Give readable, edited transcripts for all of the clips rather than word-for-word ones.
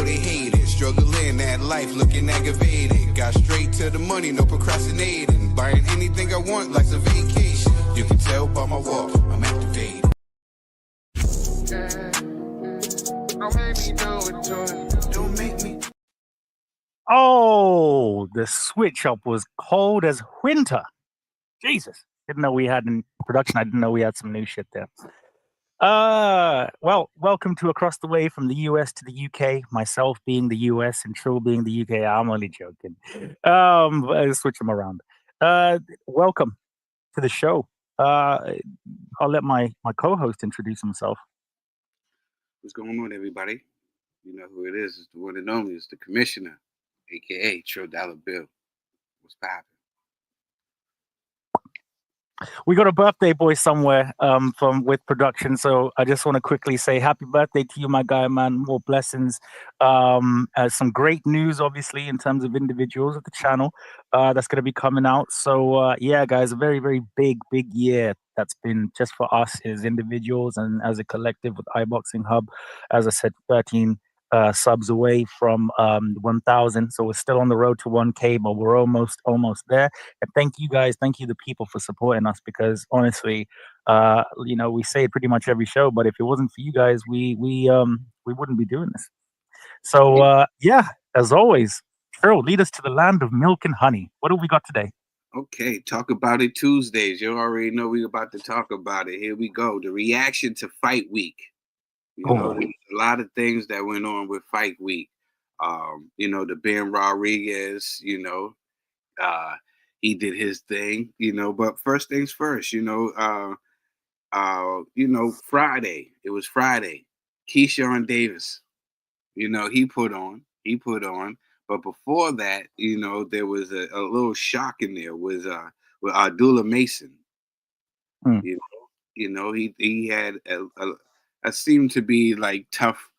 they hate it. Struggling that life, looking aggravated. Got straight to the money, no procrastinating. Buying anything I want, life's a vacation. You can tell by my walk, I'm activated. Don't make me do it. Don't make me. Oh, the switch up was cold as winter. Jesus. Didn't know we had in production. I didn't know we had some new shit there. Well, welcome to Across the Way from the US to the UK. Myself being the US and Trill being the UK. I'm only joking. I'll switch them around. Welcome to the show. I'll let my co-host introduce himself. What's going on, everybody? You know who it is. It's the one and only. It's the commissioner, a.k.a. Trill Dollar Bill. What's poppin'? We got a birthday boy somewhere from with production, so I just want to quickly say happy birthday to you, my guy, man. More blessings. Some great news, obviously, in terms of individuals at the channel that's going to be coming out. So yeah, guys, a very, very big year that's been just for us as individuals and as a collective with iBoxingHub. As I said, 13 subs away from 1,000, so we're still on the road to 1K, but we're almost there. And thank you guys, thank you the people for supporting us, because honestly, you know, we say it pretty much every show, but if it wasn't for you guys, we wouldn't be doing this. So yeah, as always, Trill, lead us to the land of milk and honey. What have we got today? Okay, Talk About It Tuesdays. You already know we're about to talk about it. Here we go. The reaction to Fight Week. You know, there's a lot of things that went on with Fight Week. You know, the Ben Rodriguez, you know, he did his thing, you know, but first things first, you know, Friday. It was Friday. Keyshawn Davis, you know, he put on. But before that, you know, there was a little shock in there with Abdullah Mason. You know, he had a seemed to be like tough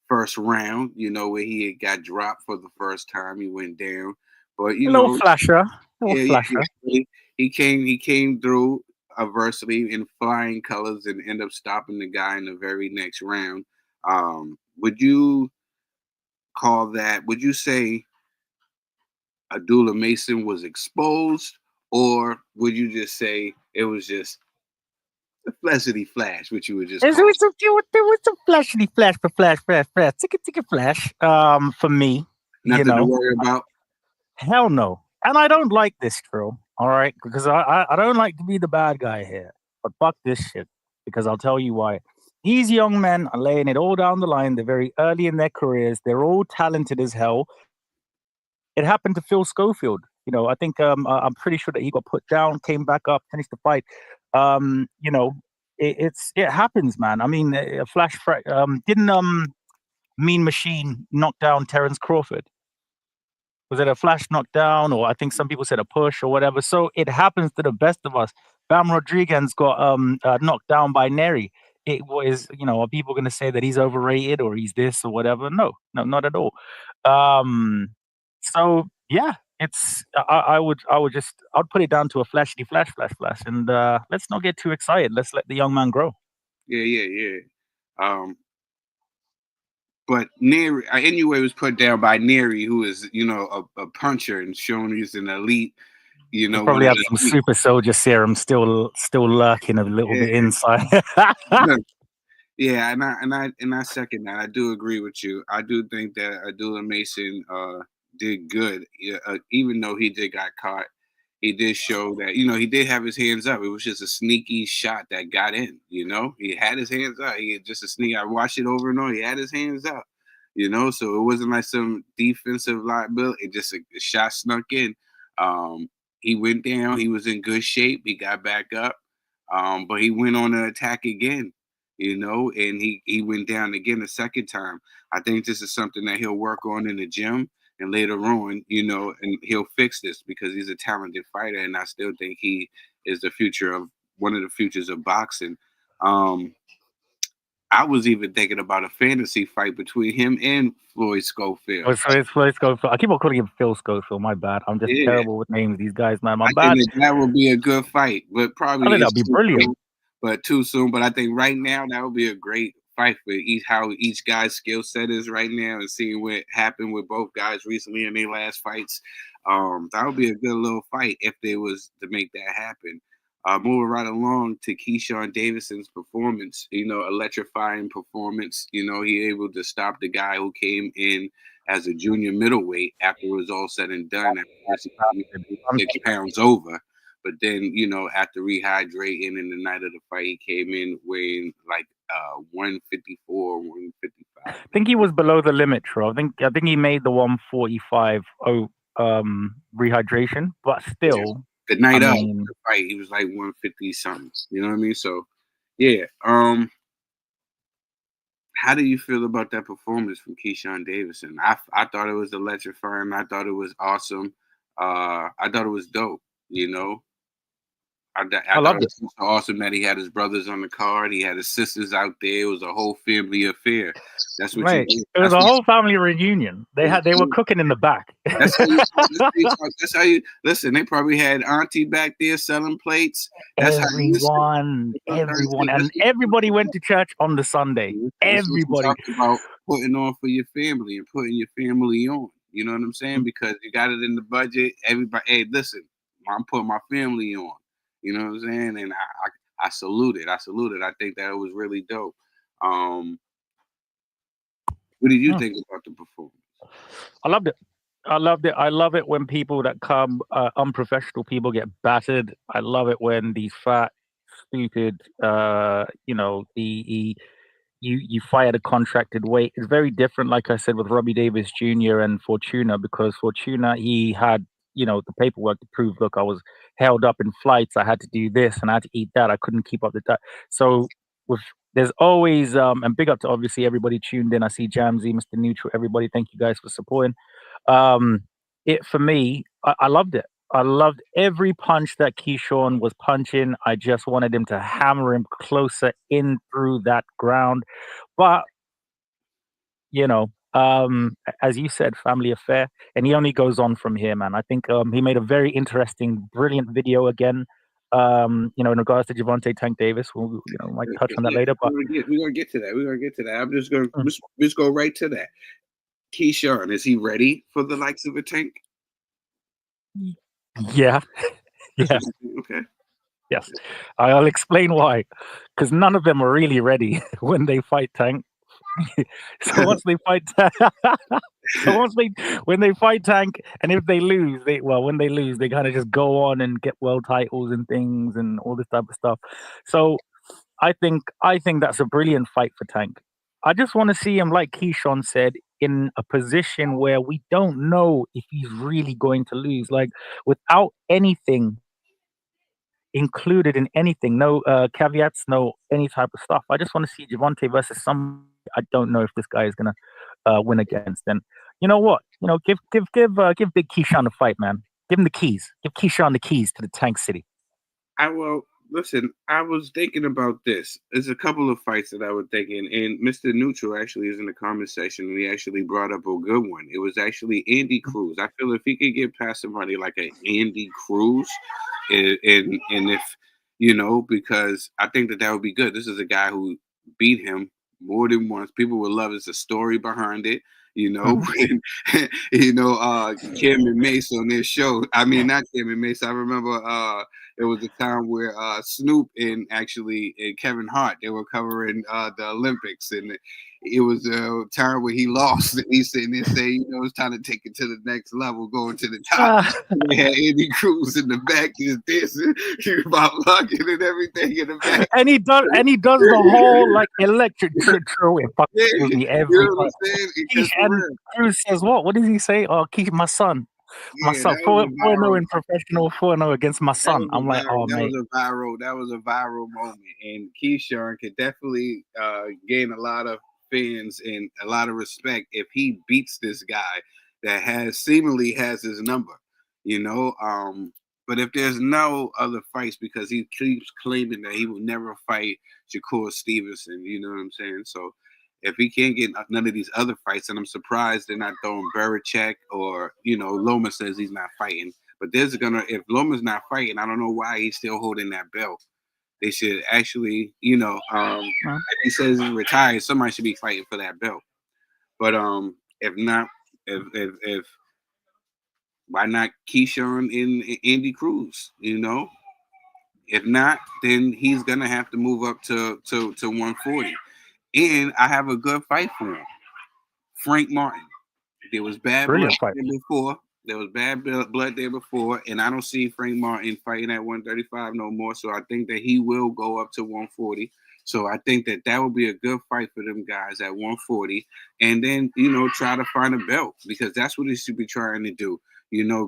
first round, you know, where he had got dropped for the first time. He went down, but you know, flasher. He came through adversity in flying colors and end up stopping the guy in the very next round. Would you call that? Would you say Abdullah Mason was exposed, or would you just say it was just a flashity flash, which you would just call it was a flashity flash, ticket flash. For me, nothing to worry about. Hell no, and I don't like this, Trill. All right, because I don't like to be the bad guy here, but fuck this shit, because I'll tell you why. These young men are laying it all down the line. They're very early in their careers. They're all talented as hell. It happened to Phil Schofield. You know, I think I'm pretty sure that he got put down, came back up, finished the fight. You know, it happens, man. I mean, a didn't Mean Machine knock down Terence Crawford? Was it a flash knockdown, or I think some people said a push or whatever? So it happens to the best of us. Bam Rodriguez got knocked down by Neri. It was, you know, are people going to say that he's overrated or he's this or whatever? No, not at all. So yeah, it's I'd put it down to a flash, and let's not get too excited. Let's let the young man grow. Yeah. But Neri anyway was put down by Neri, who is, you know, a puncher and shown he's an elite. You know, probably have some super soldier serum still lurking a little bit inside. Yeah, and I second that. I do agree with you. I do think that Abdullah Mason did good, even though he did got caught. He did show that, you know, he did have his hands up. It was just a sneaky shot that got in, you know. He had his hands up. He had just a sneak. I watched it over and over. He had his hands up, you know. So it wasn't like some defensive liability. It just a shot snuck in. He went down. He was in good shape. He got back up, but he went on an attack again, you know, and he went down again the second time. I think this is something that he'll work on in the gym. And later on, you know, and he'll fix this because he's a talented fighter, and I still think he is one of the futures of boxing. I was even thinking about a fantasy fight between him and Floyd Schofield. Floyd Schofield. I keep on calling him Phil Schofield. My bad. I'm just terrible with names. These guys, man. My bad. Think that would be a good fight, but probably that'd be brilliant. But too soon. But I think right now that would be a great fight for how each guy's skill set is right now, and seeing what happened with both guys recently in their last fights. That would be a good little fight if they was to make that happen. Moving right along to Keyshawn Davis's performance, electrifying performance. He able to stop the guy who came in as a junior middleweight after it was all said and done. After 6 pounds over. But then, after rehydrating in the night of the fight, he came in weighing like 154, 155. I think he was below the limit, Trill. I think he made the 145 rehydration, but still. The night of the fight, he was like 150 something. You know what I mean? So, yeah. How do you feel about that performance from Keyshawn Davis? I thought it was electrifying. I thought it was awesome. I thought it was dope. I thought it was so awesome that he had his brothers on the card. He had his sisters out there. It was a whole family affair. That's what you did. It was a whole family reunion. They were cooking in the back. That's how you listen. They probably had Auntie back there selling plates. That's everyone, and everybody went to church on the Sunday. Everybody about putting on for your family and putting your family on. You know what I'm saying? Because you got it in the budget. Everybody, hey, listen, I'm putting my family on. You know what I'm saying? And I salute it. I think that it was really dope. What did you think about the performance? I loved it. I love it when people that come, unprofessional people, get battered. I love it when these fat, stupid, you fight at a contracted weight. It's very different, like I said, with Robbie Davis Jr. and Fortuna, because Fortuna, he had, the paperwork to prove, look, I was held up in flights. I had to do this and I had to eat that. I couldn't keep up with that. So there's always, and big up to obviously everybody tuned in. I see Jamsey, Mr. Neutral, everybody. Thank you guys for supporting. For me, I loved it. I loved every punch that Keyshawn was punching. I just wanted him to hammer him closer in through that ground. But, as you said, family affair, and he only goes on from here, man. I think he made a very interesting, brilliant video again. In regards to Gervonta Tank Davis, we'll might touch on that later. But we're gonna get to that. I'm just gonna just go right to that. Keyshawn, is he ready for the likes of a Tank? Yeah. Yeah. Okay. Yes. I'll explain why. Because none of them are really ready when they fight Tank. So once they fight when they fight Tank, and if they lose, when they lose, they kind of just go on and get world titles and things and all this type of stuff. So I think that's a brilliant fight for Tank. I just want to see him, like Keyshawn said, in a position where we don't know if he's really going to lose, like without anything included in anything, no caveats, no any type of stuff. I just want to see Gervonta versus some. I don't know if this guy is gonna win against. And you know what? Give Big Keyshawn a fight, man. Give him the keys. Give Keyshawn the keys to the Tank City. Listen, I was thinking about this. There's a couple of fights that I was thinking, and Mr. Neutral actually is in the comment section, and he actually brought up a good one. It was actually Andy Cruz. I feel if he could get past somebody like an Andy Cruz, and if, because I think that would be good. This is a guy who beat him more than once. People would love the story behind it. Cam and Mace on their show. I mean, not Cam and Mace. I remember there was a time where Snoop and Kevin Hart, they were covering the Olympics, and it was a time where he lost, and he's sitting there saying, it's time to take it to the next level, going to the top. They had Andy Cruz in the back, he's dancing, about locking and everything in the back. And he does the whole like electric trill. It fucking with me every time. And Cruz says, what does he say? Oh, keep my son. My son, 4-0 in professional, 4-0 against my son. I'm like, oh, man. That was a viral moment. And Keyshawn could definitely gain a lot of fans and a lot of respect if he beats this guy that seemingly has his number, But if there's no other fights, because he keeps claiming that he will never fight Shakur Stevenson, you know what I'm saying? So if he can't get none of these other fights, and I'm surprised they're not throwing Berichek or, Loma says he's not fighting. But if Loma's not fighting, I don't know why he's still holding that belt. They should actually, if he says he's retired, somebody should be fighting for that belt. But if not, if why not Keyshawn and Andy Cruz? If not, then he's gonna have to move up to 140. And I have a good fight for him, Frank Martin. There was bad blood there before. There was bad blood there before, and I don't see Frank Martin fighting at 135 no more. So I think that he will go up to 140. So I think that would be a good fight for them guys at 140, and then try to find a belt, because that's what he should be trying to do.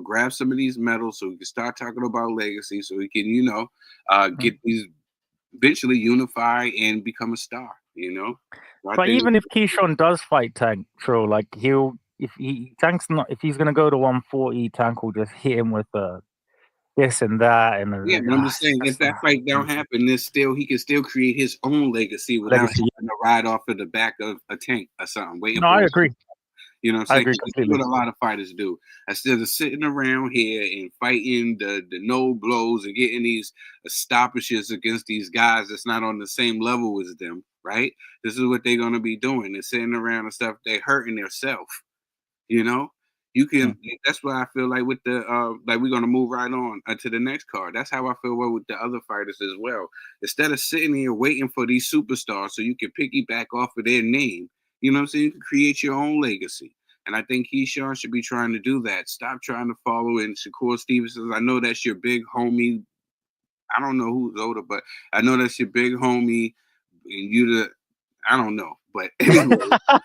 Grab some of these medals so we can start talking about legacy, so we can get these eventually unify and become a star. But even if Keyshawn does fight Tank, Trill, like if he's gonna go to 140, Tank will just hit him with this and that. And but I'm just saying, if that fight don't happen, he can still create his own legacy without having to ride off of the back of a Tank or something. I agree. You know what I'm saying? That's what a lot of fighters do. Instead of sitting around here and fighting the no blows and getting these stoppages against these guys that's not on the same level as them, right? This is what they're going to be doing. They're sitting around and stuff. They're hurting themselves. You can. That's why I feel like with the we're going to move right on to the next card. That's how I feel with the other fighters as well. Instead of sitting here waiting for these superstars so you can piggyback off of their name, you know what I'm saying? You can create your own legacy. And I think Keyshawn should be trying to do that. Stop trying to follow in Shakur Stevenson. I know that's your big homie. I don't know who's older, but I know that's your big homie. And I don't know. But anyway, I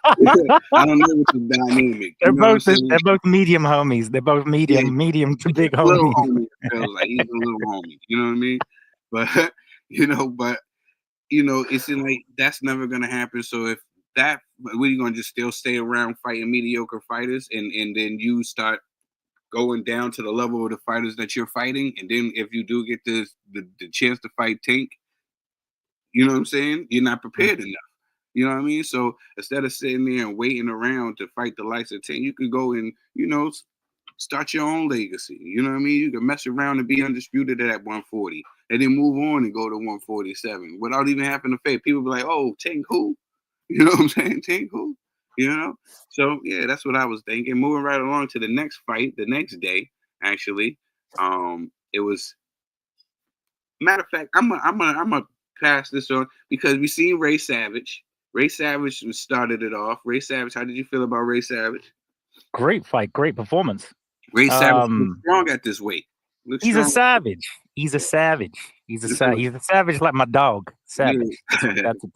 don't know what's the dynamic. They're both medium homies. They're both medium to big homies. Little homie, feels like he's a little homie. You know what I mean? But it's like that's never gonna happen. So if we're gonna just still stay around fighting mediocre fighters, and then you start going down to the level of the fighters that you're fighting, and then if you do get the chance to fight Tank, you know what I'm saying? You're not prepared enough. You know what I mean? So instead of sitting there and waiting around to fight the likes of Tank, you could go and start your own legacy. You know what I mean? You can mess around and be undisputed at 140, and then move on and go to 147 without even having to fight. People be like, "Oh, Tank who?" You know what I'm saying? Tank who? So yeah, that's what I was thinking. Moving right along to the next fight, the next day, actually. It was, matter of fact, I'm a pass this on because we seen Ray Savage. Ray Savage started it off. Ray Savage, how did you feel about Ray Savage? Great fight, great performance. Ray Savage looks strong at this weight. He's a savage. He's a savage. He's a savage like my dog. Savage. That's the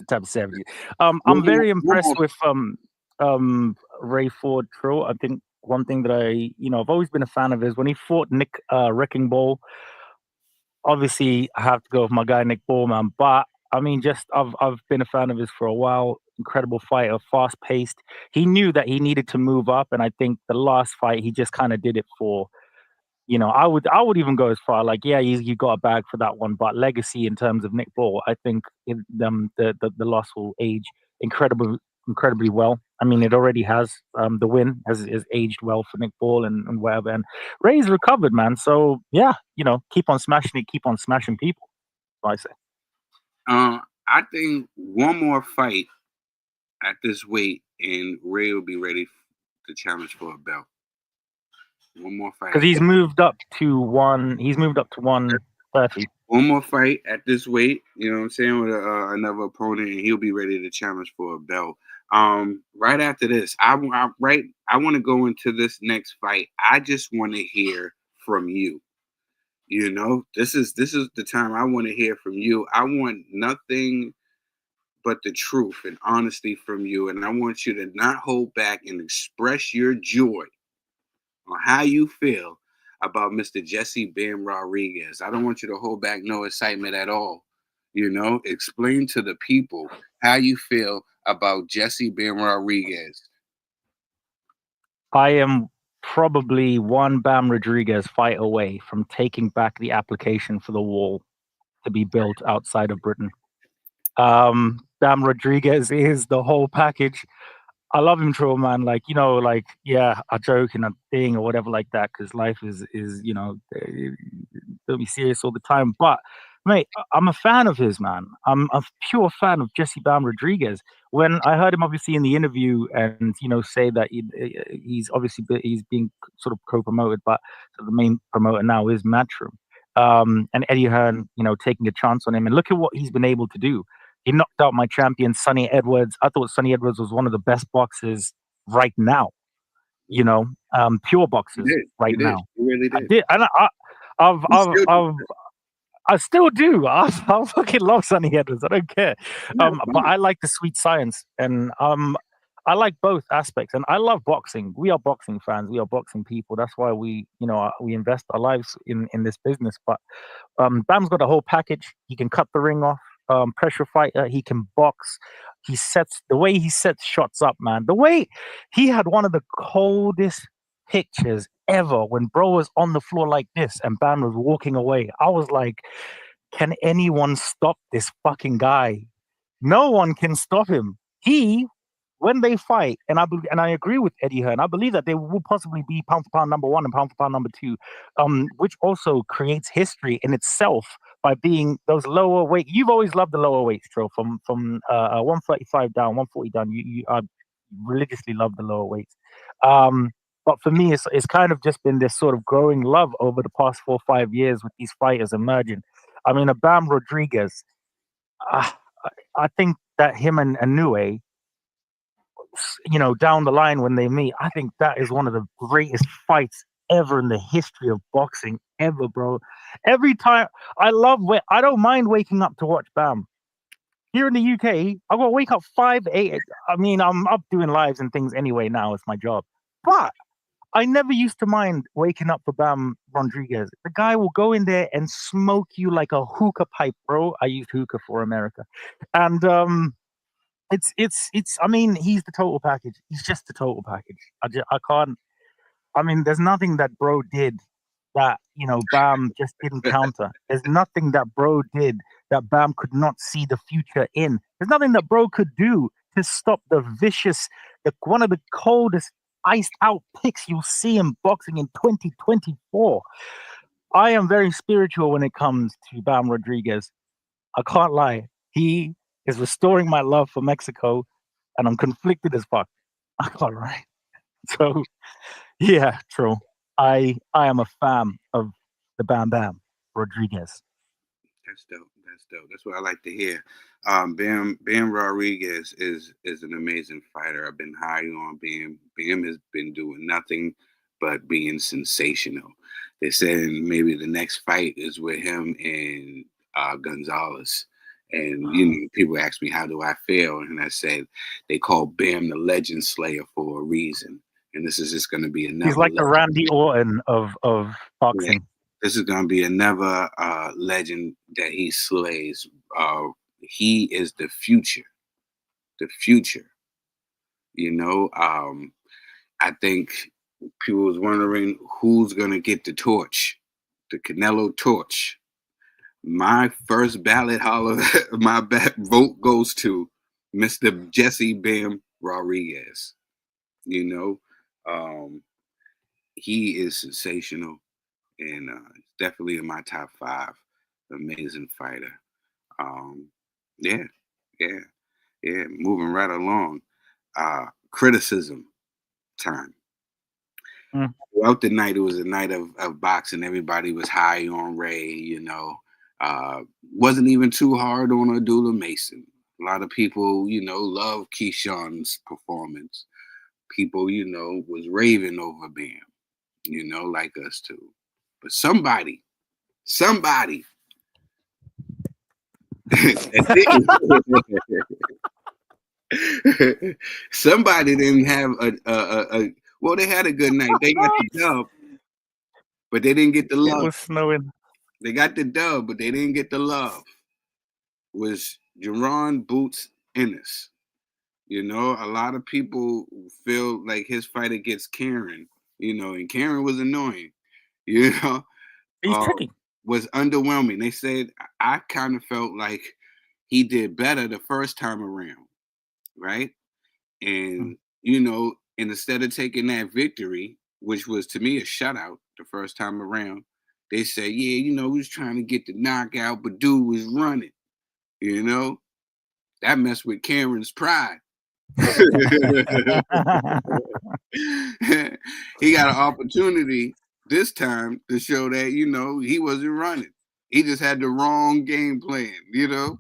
type of savage. I'm very impressed with Ray Ford Trill. I think one thing that I've always been a fan of is when he fought Nick Wrecking Ball. Obviously, I have to go with my guy Nick Ball, man. But I mean, I've been a fan of his for a while. Incredible fighter, fast paced. He knew that he needed to move up, and I think the last fight he just kind of did it for. I would even go as far like, yeah, you got a bag for that one, but legacy in terms of Nick Ball, I think the loss will age incredibly well. I mean, it already has. The win has aged well for Nick Ball and whatever. And Ray's recovered, man. So yeah, keep on smashing it, keep on smashing people. I say. I think one more fight at this weight, and Ray will be ready to challenge for a belt. One more fight. Because he's moved up to 130. One more fight at this weight, you know what I'm saying, with another opponent, and he'll be ready to challenge for a belt. Right after this, I want to go into this next fight. I just want to hear from you. This is the time I want to hear from you. I want nothing but the truth and honesty from you, and I want you to not hold back and express your joy on how you feel about Mr. Jesse Ben Rodriguez. I don't want you to hold back no excitement at all. Explain to the people how you feel about Jesse Ben Rodriguez. I am probably one Bam Rodriguez fight away from taking back the application for the wall to be built outside of Britain. Bam Rodriguez is the whole package. I love him, Trill, man. Yeah, I joke and a thing or whatever like that, because life is don't be serious all the time. But Mate, I'm a fan of his, man. I'm a pure fan of Jesse Bam Rodriguez. When I heard him obviously in the interview and say that he's obviously he's being sort of co-promoted, but the main promoter now is Matchroom. And Eddie Hearn, taking a chance on him, and look at what he's been able to do. He knocked out my champion Sonny Edwards. I thought Sonny Edwards was one of the best boxers right now. Pure boxers right You did. now. You really I did. did, and I still do. I fucking love Sonny Edwards. I don't care. But I like the sweet science, and I like both aspects. And I love boxing. We are boxing fans. We are boxing people. That's why we invest our lives in this business. But Bam's got a whole package. He can cut the ring off. Pressure fighter. He can box. The way he sets shots up, man. The way he had one of the coldest pictures ever when bro was on the floor like this and Bam was walking away. I was like, can anyone stop this fucking guy? No one can stop him. When they fight, and I agree with Eddie Hearn, I believe that they will possibly be pound for pound number one and pound for pound number two, which also creates history in itself by being those lower weight. You've always loved the lower weights, Trill, from 135 down, 140 down. You religiously love the lower weights. But for me, it's kind of just been this sort of growing love over the past 4 or 5 years with these fighters emerging. I mean, Bam Rodriguez, I think that him and Inoue, down the line when they meet, I think that is one of the greatest fights ever in the history of boxing ever, bro. Every time, I don't mind waking up to watch Bam. Here in the UK, I got to wake up 5, 8. I mean, I'm up doing lives and things anyway now. It's my job. But I never used to mind waking up for Bam Rodriguez. The guy will go in there and smoke you like a hookah pipe, bro. I used hookah for America. And I mean, he's the total package. He's just the total package. I can't. I mean, there's nothing that bro did that Bam just didn't counter. There's nothing that bro did that Bam could not see the future in. There's nothing that bro could do to stop the vicious, one of the coldest, iced out picks you'll see in boxing in 2024. I am very spiritual when it comes to Bam Rodriguez. I can't lie. He is restoring my love for Mexico, and I'm conflicted as fuck. I can't lie. So, yeah, true. I am a fan of the Bam Bam Rodriguez. That's dope. That's dope. That's what I like to hear. Bam Rodriguez is an amazing fighter. I've been high on Bam. Bam has been doing nothing but being sensational. They said maybe the next fight is with him and Gonzalez. And people ask me how do I feel, and I said they call Bam the Legend Slayer for a reason. And this is just going to be another. He's like the Randy Orton of boxing. Yeah. This is going to be another legend that he slays. He is the future. The future. I think people was wondering who's going to get the torch, the Canelo torch. My first ballot vote goes to Mr. Jesse Bam Rodriguez. He is sensational. And definitely in my top 5. Amazing fighter. Yeah. Moving right along. Criticism time. Throughout the night, it was a night of boxing. Everybody was high on Ray. Wasn't even too hard on Abdullah Mason. A lot of people, love Keyshawn's performance. People, was raving over Bam. Like us too. But somebody somebody didn't have a well, they had a good night. They got the dub, but they didn't get the love. It was snowing. They got the dub, but they didn't get the love. Was Jaron Boots Ennis. A lot of people feel like his fight against Karen, and Karen was annoying, He's tricky. was underwhelming. They said, I kind of felt like he did better the first time around, right? And, and instead of taking that victory, which was to me a shutout the first time around, They say, yeah, you know, we was trying to get the knockout, but dude was running. You know, that messed with Karen's pride. He got an opportunity this time to show that, you know, he wasn't running. He just had the wrong game plan, you know.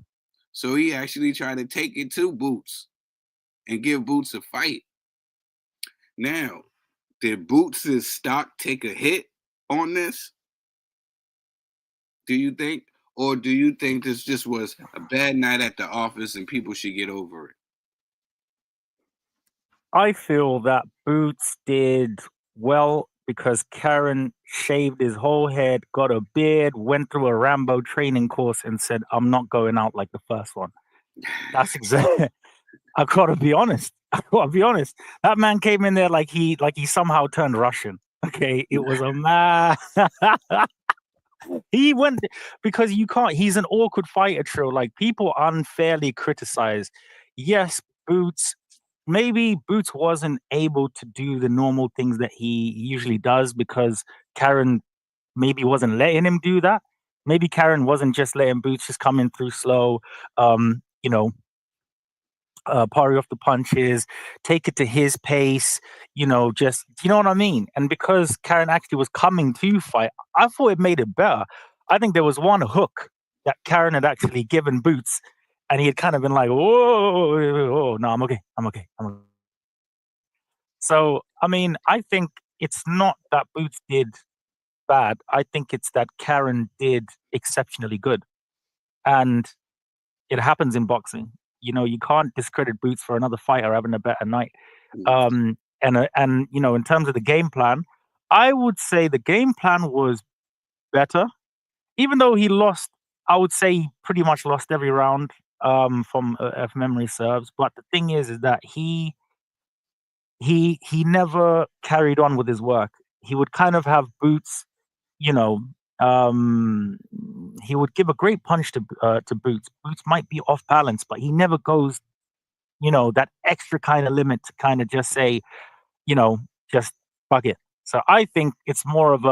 So he actually tried to take it to Boots and give Boots a fight. Now, did Boots' stock take a hit on this? Do you think? Or do you think this just was a bad night at the office and people should get over it? I feel that Boots did well because Karen shaved his whole head, got a beard, went through a Rambo training course, and said, "I'm not going out like the first one." That's exactly. I gotta be honest. I gotta be honest. That man came in there like he somehow turned Russian. Okay, it was a man. He went because you can't. He's an awkward fighter, Trill. Like people unfairly criticize. Yes, Boots. Maybe Boots wasn't able to do the normal things that he usually does because Karen maybe wasn't letting him do that. Maybe Karen wasn't just letting Boots just come in through slow. You know, parry off the punches, take it to his pace, just, you know what I mean? And because Karen actually was coming to fight, I thought it made it better. I think there was one hook that Karen had actually given Boots, and he had kind of been like, whoa, no, I'm okay. I'm okay. I'm okay. So, I mean, I think it's not that Boots did bad. I think it's that Karen did exceptionally good. And it happens in boxing. You can't discredit Boots for another fighter having a better night. And in terms of the game plan, I would say the game plan was better. Even though he lost, I would say he pretty much lost every round, from if memory serves. But the thing is that he never carried on with his work. He would kind of have Boots, you know, he would give a great punch to Boots. Boots might be off balance, but he never goes, that extra kind of limit to kind of just say, just fuck it. So I think it's more of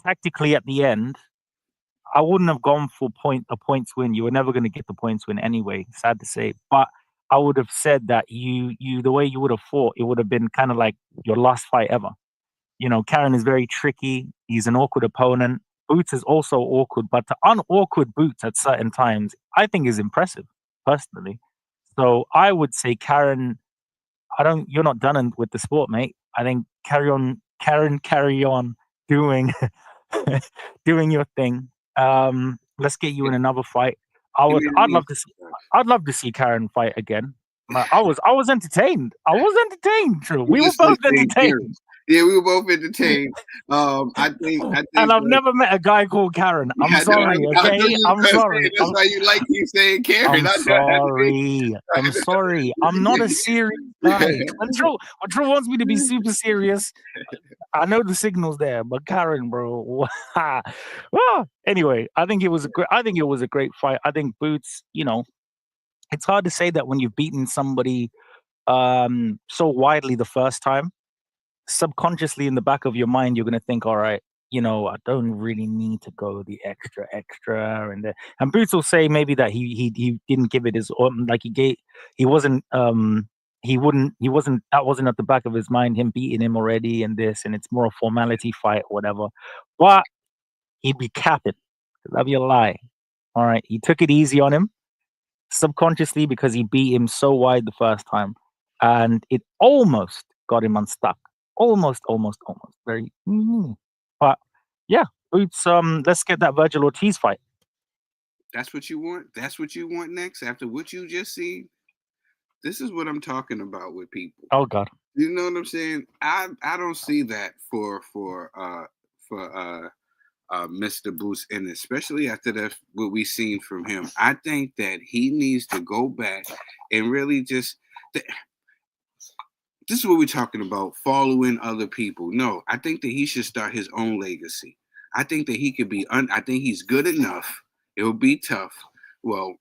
tactically at the end. I wouldn't have gone for a points win. You were never going to get the points win anyway. Sad to say, but I would have said that the way you would have fought, it would have been kind of like your last fight ever. Karen is very tricky. He's an awkward opponent. Boots is also awkward, but to unawkward Boots at certain times, I think is impressive, personally. So I would say, Karen, you're not done with the sport, mate. I think Karen, carry on doing, doing your thing. Let's get you in another fight. I'd love to see Karen fight again. I was entertained. I was entertained. True. We were both entertained. Yeah, we were both entertained. I think. And I've never met a guy called Karen. I'm sorry, okay? I'm sorry. That's why you like you saying Karen. I'm sorry. I'm sorry. I'm not a serious guy. When Trill wants me to be super serious, I know the signal's there, but Karen, bro. Well, anyway, I think it was a great fight. I think Boots, it's hard to say that when you've beaten somebody so widely the first time. Subconsciously in the back of your mind, you're going to think, all right, I don't really need to go the extra, and Boots will say maybe that he didn't give it his, like he wasn't, that wasn't at the back of his mind, him beating him already and this, and it's more a formality fight or whatever. But he'd be capping. That'd be a lie. All right. He took it easy on him subconsciously because he beat him so wide the first time, and it almost got him unstuck. Almost. Very. But yeah, Boots. Let's get that Virgil Ortiz fight. That's what you want. That's what you want next after what you just seen. This is what I'm talking about with people. Oh God. You know what I'm saying? I don't see that for Mr. Boots, and especially after what we've seen from him. I think that he needs to go back and really just. This is what we're talking about, following other people. No, I think that he should start his own legacy. I think that he could be, I think he's good enough. It will be tough. Well,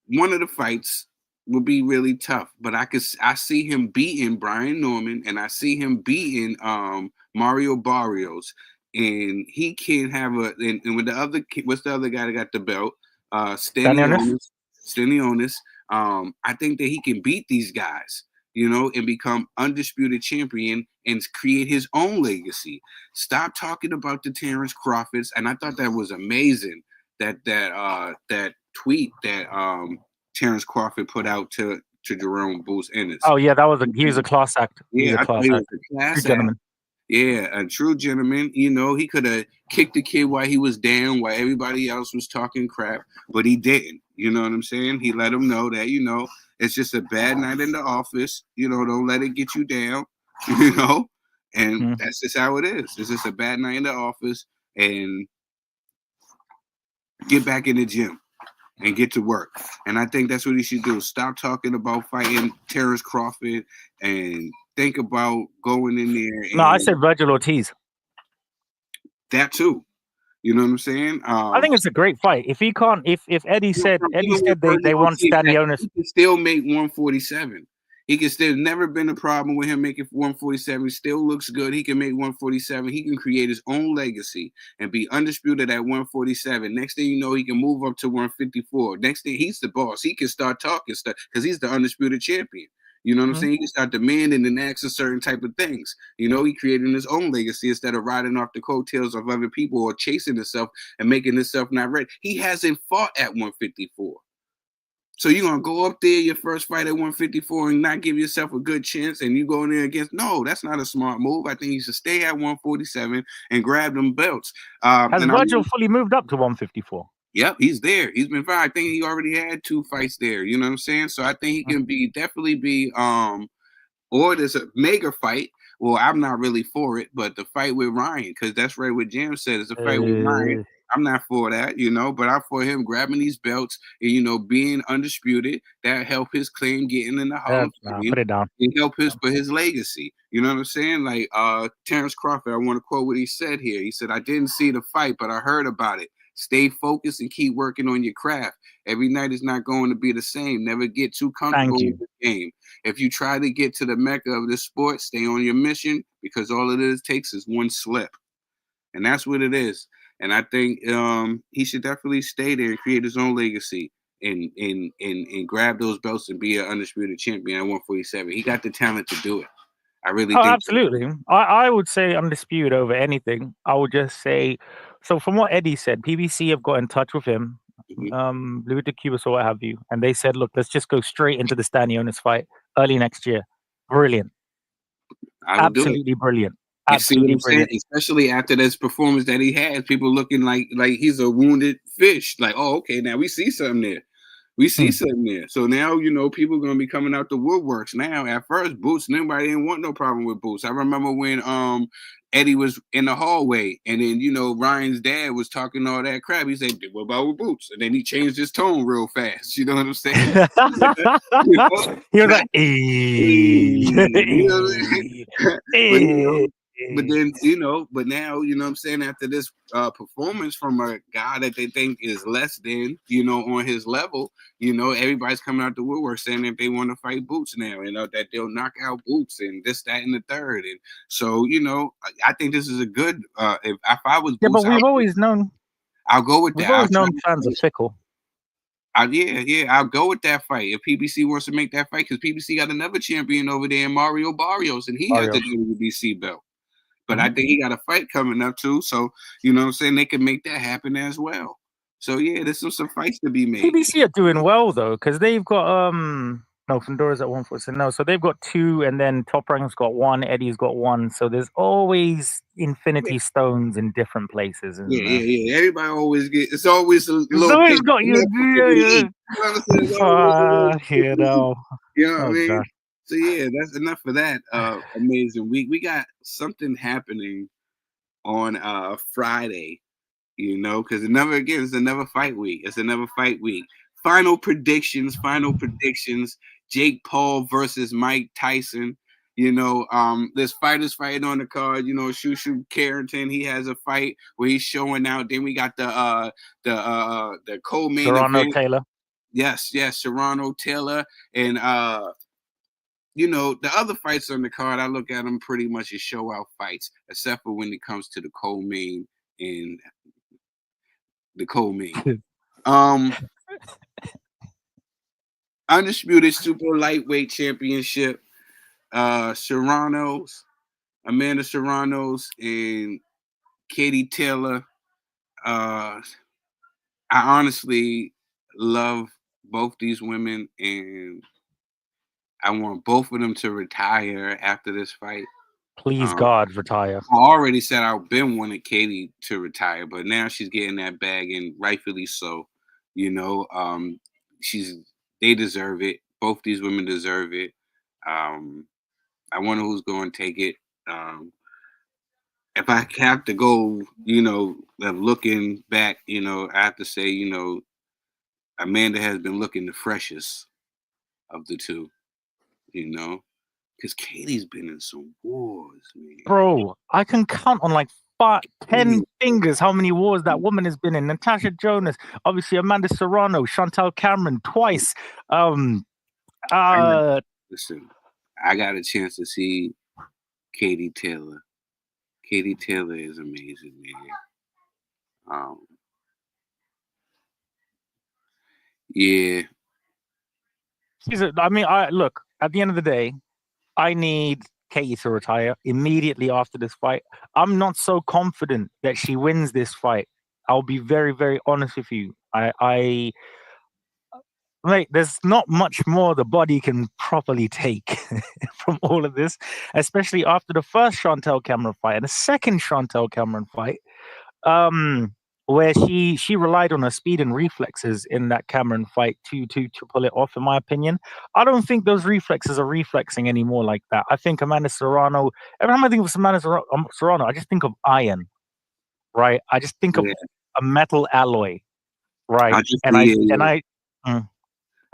one of the fights will be really tough. But I see him beating Brian Norman, and I see him beating Mario Barrios, and he can't have and with the other, what's the other guy that got the belt? Stanionis. I think that he can beat these guys, and become undisputed champion and create his own legacy. Stop talking about the Terrence Crawfords. And I thought that was amazing, that tweet that Terrence Crawford put out to Jerome Bruce Ennis. Oh yeah, he was a class act. Yeah, I thought he was a class act. Gentleman. Yeah, a true gentleman. He could have kicked the kid while he was down, while everybody else was talking crap, but he didn't. You know what I'm saying? He let him know that, it's just a bad night in the office. Don't let it get you down, and that's just how it is. It's just a bad night in the office, and get back in the gym and get to work. And I think that's what he should do. Stop talking about fighting Terrence Crawford and think about going in there. No, I said Virgil Ortiz. That too. You know what I'm saying? I think it's a great fight. If he can't, if Eddie said they want Stanionis, he can still make 147. He can still, never been a problem with him making 147. Still looks good. He can make 147. He can create his own legacy and be undisputed at 147. Next thing you know, he can move up to 154. Next thing, he's the boss. He can start talking stuff because he's the undisputed champion. You know what I'm saying? He can start demanding and asking certain type of things. He creating his own legacy instead of riding off the coattails of other people or chasing himself and making himself not ready. He hasn't fought at 154. So you're going to go up there, your first fight at 154, and not give yourself a good chance, and you go in there against, no, that's not a smart move. I think you should stay at 147 and grab them belts. Has Virgil fully moved up to 154? Yep, he's there. He's been fine. I think he already had 2 fights there. You know what I'm saying? So I think he can definitely be, or there's a mega fight. Well, I'm not really for it, but the fight with Ryan, because that's right what Jam said, is a fight with Ryan. I'm not for that, but I'm for him grabbing these belts and, being undisputed. That help his claim getting in the Hall of Fame. Put it down. And help for his legacy. You know what I'm saying? Like Terrence Crawford, I want to quote what he said here. He said, "I didn't see the fight, but I heard about it. Stay focused and keep working on your craft. Every night is not going to be the same. Never get too comfortable with the game. If you try to get to the mecca of this sport, stay on your mission, because all it takes is one slip." And that's what it is. And I think he should definitely stay there and create his own legacy and grab those belts and be an undisputed champion at 147. He got the talent to do it. I really think. Absolutely. I would say undisputed over anything. I would just say, so from what Eddie said, PBC have got in touch with him, Louis de Cubas or what have you, and they said, look, let's just go straight into the Stanionis fight early next year. Brilliant. Absolutely brilliant. Absolutely brilliant. Especially after this performance that he had, people looking like he's a wounded fish. Like, oh, okay, now we see something there. We see something there. So now, people are going to be coming out the woodworks now. At first, Boots, nobody didn't want no problem with Boots. I remember when Eddie was in the hallway, and then, Ryan's dad was talking all that crap. He said, what about with Boots? And then he changed his tone real fast. You know what I'm saying? He was like, But then, but now, what I'm saying, after this performance from a guy that they think is less than, on his level, everybody's coming out the woodwork saying that they want to fight Boots now, that they'll knock out Boots and this, that, and the third. And so, I think this is a good, if I was Boots, yeah, but we've always known. I'll go with that. We've always known fans are fickle. I'll go with that fight if PBC wants to make that fight, because PBC got another champion over there, Mario Barrios, and he has the WBC belt. But I think he got a fight coming up too. So, what I'm saying, they can make that happen as well. So, yeah, there's some fights to be made. PBC are doing well, though, because they've got, Fundora's at 147. No, so they've got 2, and then Top Rank's got 1, Eddie's got 1. So there's always infinity stones in different places. Yeah. Everybody always it's always a little. Always got you. You know what I mean? God. So yeah, that's enough for that amazing week. We got something happening on Friday, because it's another fight week. It's another fight week. Final predictions. Jake Paul versus Mike Tyson. There's fighters fighting on the card. Shushu Carrington, he has a fight where he's showing out. Then we got the co-main event. Taylor. Yes, Serrano, Taylor, and you know, the other fights on the card, I look at them pretty much as show out fights, except for when it comes to the co-main and the co-main. Undisputed super lightweight championship. Serrano's, Amanda Serrano's, and Katie Taylor. I honestly love both these women, and I want both of them to retire after this fight. Please, God, retire. I already said I've been wanting Katie to retire, but now she's getting that bag, and rightfully so. You know, they deserve it. Both these women deserve it. I wonder who's going to take it. If I have to go, you know, looking back, you know, I have to say, you know, Amanda has been looking the freshest of the two, you know, because Katie's been in some wars, man. Bro, I can count on like 10 fingers how many wars that woman has been in. Natasha Jonas, obviously Amanda Serrano, Chantel Cameron twice. Listen, I got a chance to see Katie Taylor. Katie Taylor is amazing, man. Yeah. Look, at the end of the day, I need Katie to retire immediately after this fight. I'm not so confident that she wins this fight. I'll be very, very honest with you. Like, there's not much more the body can properly take from all of this, especially after the first Chantel Cameron fight and the second Chantel Cameron fight, where she relied on her speed and reflexes in that Cameron fight to pull it off. In my opinion, I don't think those reflexes are reflexing anymore like that. I think Amanda Serrano. Every time I think of Amanda Serrano, I just think of iron, right? I just think of a metal alloy, right?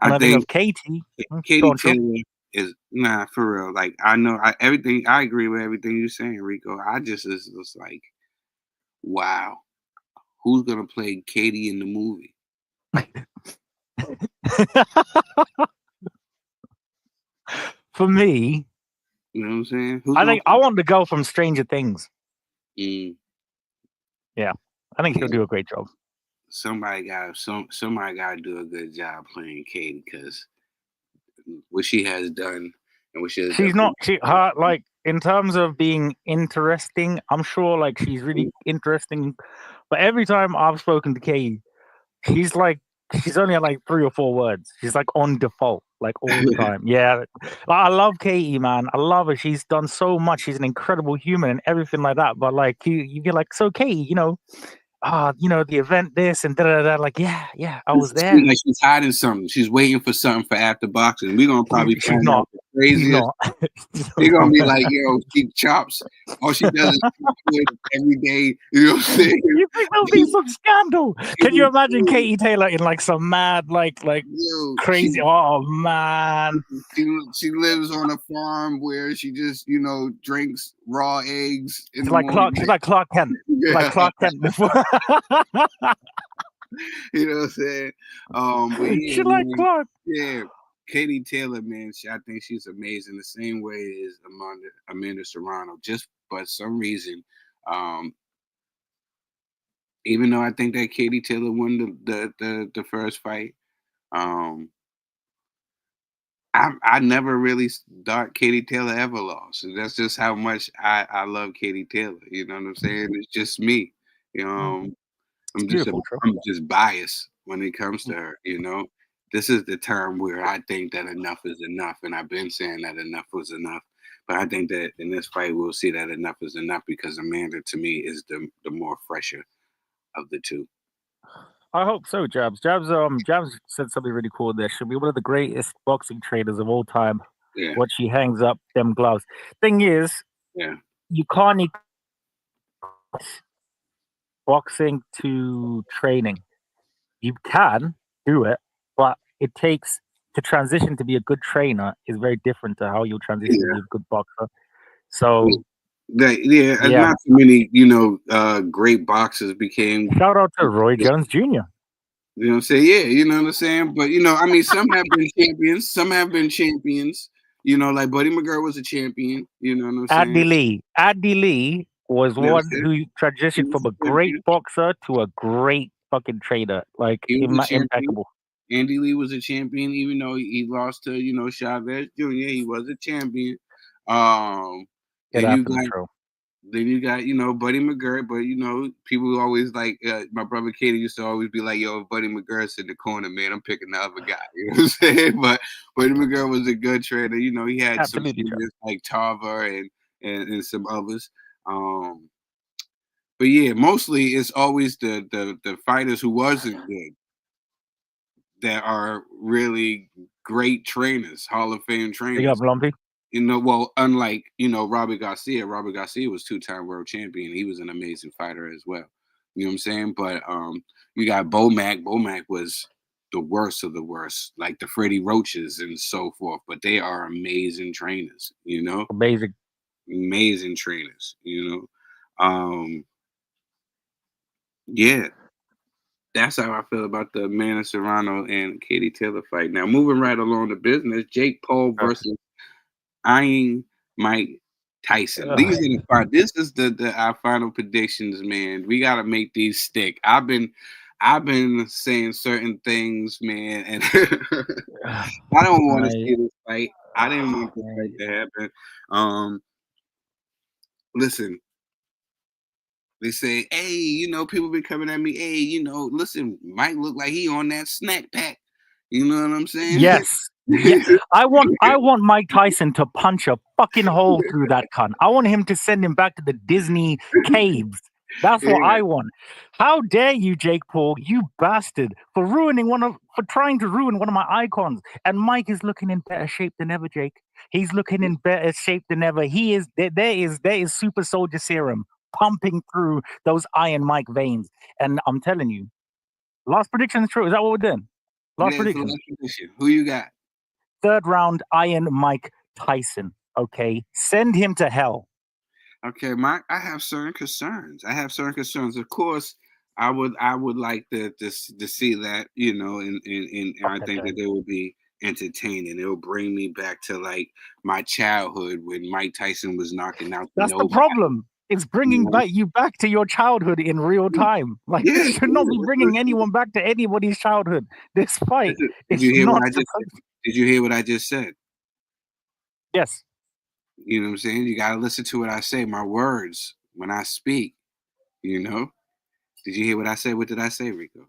I think of Katie. Katie Taylor is for real. Like I know everything. I agree with everything you're saying, Ricco. I just is like, wow, who's gonna play Katie in the movie? For me, you know what I'm saying? I want the girl from Stranger Things. Yeah, I think she'll do a great job. Somebody got to do a good job playing Katie, because what she has done and what she's not like in terms of being interesting. I'm sure like she's really interesting, but every time I've spoken to Katie, she's only at like 3 or 4 words. She's like on default, like all the time. Yeah, I love Katie, man. I love her. She's done so much. She's an incredible human and everything like that. But like you get like, so Katie, you know, the event, this and da. Like, yeah, I was there. Like she's hiding something. She's waiting for something for after boxing. We're gonna probably find out the craziest. They're gonna be like, yo, she chops. All she does is every day. You know what I'm saying? You think there'll be some scandal? Can you imagine Katie Taylor in like some mad, like crazy? Oh man, she lives on a farm where she just drinks raw eggs. She's like Clark Kent. Yeah. Like Clark Kent before. You know what I'm saying? But yeah, she like Clark. Yeah, Katie Taylor, man. I think she's amazing. The same way as Amanda Serrano. Just for some reason, even though I think that Katie Taylor won the first fight, I never really thought Katie Taylor ever lost. And that's just how much I love Katie Taylor. You know what I'm saying? It's just me. I'm just biased when it comes to her. You know, this is the term where I think that enough is enough, and I've been saying that enough was enough. But I think that in this fight we'll see that enough is enough, because Amanda, to me, is the more fresher of the two. I hope so, Jabs. Jabs said something really cool there. She'll be one of the greatest boxing trainers of all time. Yeah. What she hangs up them gloves. Thing is, you can't boxing to training. You can do it, but it takes to transition to be a good trainer is very different to how you'll transition to be a good boxer. So not too many, great boxers became. Shout out to Roy Jones Jr. You know what I'm saying? Yeah, you know what I'm saying? But, I mean, some have been champions. Some have been champions. Like Buddy McGirt was a champion. You know what I'm saying? Andy Lee was You know what I'm one saying? who He transitioned was from a a great champion. boxer to a great fucking trader. Like, He was a champion. impeccable. Andy Lee was a champion, even though he lost to, Chavez Jr. He was a champion. It And you happens, got Trill. Then you got, Buddy McGirt, but people always like my brother Katie used to always be like, yo, if Buddy McGirt's in the corner, man, I'm picking the other guy. You know what I'm saying? But Buddy McGirt was a good trader. He had some Absolutely, Trill. students like Tarver and some others. But yeah, mostly it's always the fighters who wasn't good that are really great trainers, Hall of Fame Big up, trainers. Lumpy. Well, unlike, Robert Garcia was 2-time world champion. He was an amazing fighter as well. You know what I'm saying? But you got Bomac. Bomac was the worst of the worst, like the Freddie Roaches and so forth. But they are amazing trainers, Amazing. amazing trainers, Yeah, that's how I feel about the Amanda Serrano and Katie Taylor fight. Now, moving right along the business, Jake Paul versus eyeing Mike Tyson. These are the five. This is the our final predictions, man. We gotta make these stick. I've been saying certain things, man, and I don't want to see this fight. I didn't want this fight to happen. Listen, they say, hey, people been coming at me. Hey, listen, Mike look like he on that snack pack. You know what I'm saying? Yes. Yeah. I want Mike Tyson to punch a fucking hole through that cunt. I want him to send him back to the Disney caves. That's what I want. How dare you, Jake Paul, you bastard, for trying to ruin one of my icons. And Mike is looking in better shape than ever, Jake. He's looking in better shape than ever. He is there is super soldier serum pumping through those Iron Mike veins. And I'm telling you, last prediction is true. Is that what we're doing? Last prediction. Who you got? Third round, Iron Mike Tyson. Okay, send him to hell. Okay, I have certain concerns. Of course, I would like to see that, and I think that they will be entertaining. It'll bring me back to like my childhood when Mike Tyson was knocking out. That's the problem. It's bringing you back to your childhood in real time. Like, this should not be bringing anyone back to anybody's childhood. This fight is not. Did you hear what I just said? Yes. You know what I'm saying? You gotta listen to what I say, my words when I speak. Did you hear what I said? What did I say, Ricco?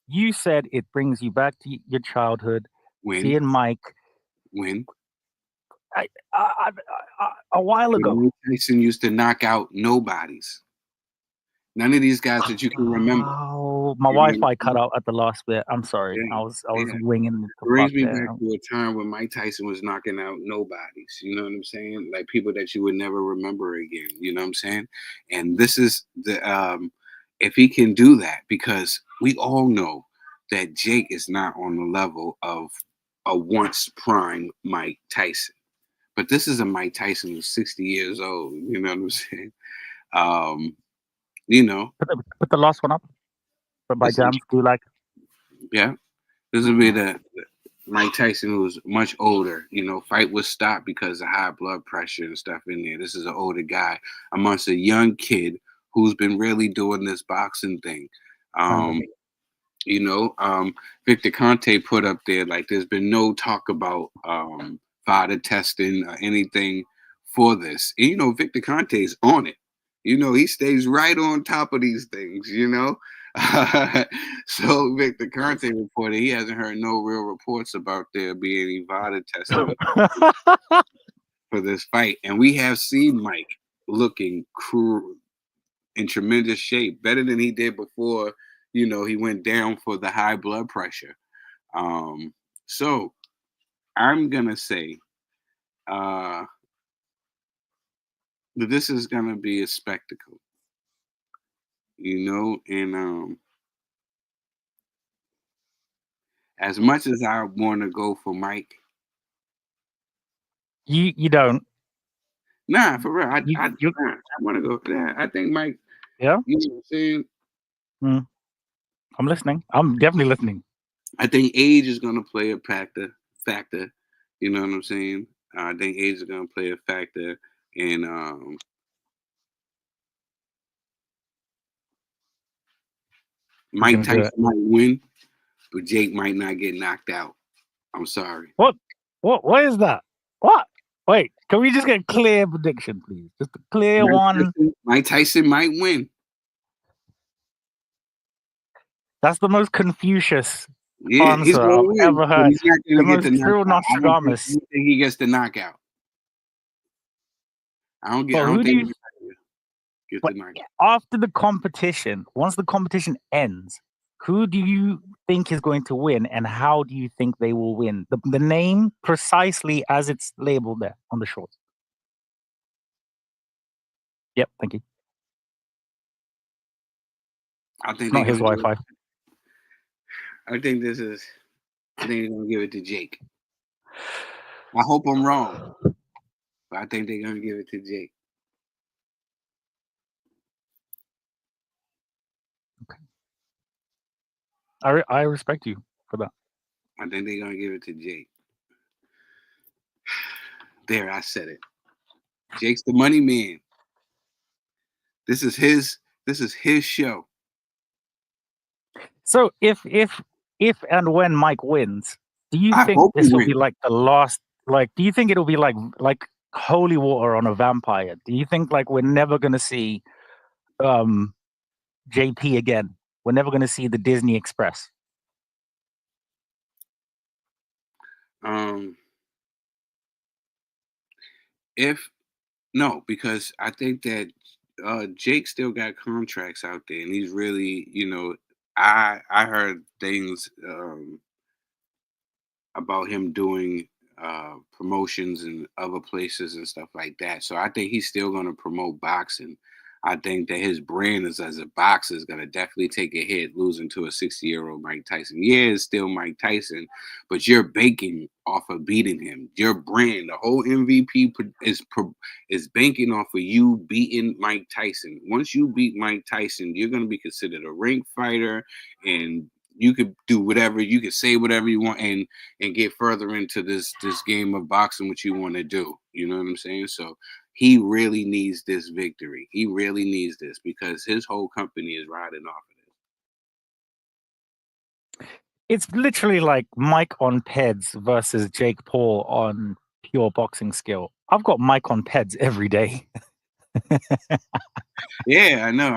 You said it brings you back to your childhood. When? Seeing Mike. When? A while ago. Mike Tyson used to knock out nobodies. None of these guys that you can remember. Oh, my Wi-Fi cut out at the last bit. I'm sorry. Yeah, I was winging it. Brings me back to a time when Mike Tyson was knocking out nobodies. You know what I'm saying? Like people that you would never remember again. You know what I'm saying? And this is the if he can do that, because we all know that Jake is not on the level of a once prime Mike Tyson. But this is a Mike Tyson who's 60 years old. You know what I'm saying? Put the last one up. But by Jams, do you like? Yeah. This will be the Mike Tyson who's much older. Fight was stopped because of high blood pressure and stuff in there. This is an older guy amongst a young kid who's been really doing this boxing thing. Victor Conte put up there, like, there's been no talk about fodder testing or anything for this. And, Victor Conte's on it. He stays right on top of these things, So Victor Conte reported he hasn't heard no real reports about there being any fodder testing for this fight. And we have seen Mike looking in tremendous shape, better than he did before, he went down for the high blood pressure. So I'm going to say that this is going to be a spectacle, and as much as I want to go for Mike. You don't. Nah, for real. I want to go for that. I think Mike. Yeah. You know what I'm saying? I'm listening. I'm definitely listening. I think age is going to play a factor. You know what I'm saying? I think age is going to play a factor, and Mike Gonna do Tyson it. might win, but Jake might not get knocked out. I'm sorry. What? What is that? What? Wait, can we just get a clear prediction, please? Just a clear one. Mike Tyson might win. That's the most Confucius Yeah, he's answer gonna I've win, ever but heard. he's not The gonna get the most true knockout. I don't Nostradamus. think he gets the knockout. I don't think he gets the knockout. After the competition, once the competition ends, who do you think is going to win, and how do you think they will win? The name precisely as it's labeled there on the shorts. Yep, thank you. I think Not his Wi-Fi. I think they're gonna give it to Jake. I hope I'm wrong, but I think they're gonna give it to Jake. Okay. I respect you for that. I think they're gonna give it to Jake. There, I said it. Jake's the money man. This is his show. So if and when Mike wins, do you I think hope this he will wins. be like the last? Like, do you think it'll be like holy water on a vampire? Do you think like we're never gonna see JP again? We're never gonna see the Disney Express. Because I think that Jake still got contracts out there, and he's really, I heard things about him doing promotions in other places and stuff like that. So I think he's still going to promote boxing. I think that his brand as a boxer is going to definitely take a hit losing to a 60-year-old Mike Tyson. Yeah, it's still Mike Tyson, but you're banking off of beating him. Your brand, the whole MVP is banking off of you beating Mike Tyson. Once you beat Mike Tyson, you're going to be considered a ring fighter, and you could do whatever, you could say whatever you want, and get further into this game of boxing, what you want to do. You know what I'm saying? So he really needs this victory. He really needs this because his whole company is riding off of it. It's literally like Mike on Peds versus Jake Paul on pure boxing skill. I've got Mike on Peds every day. Yeah, I know.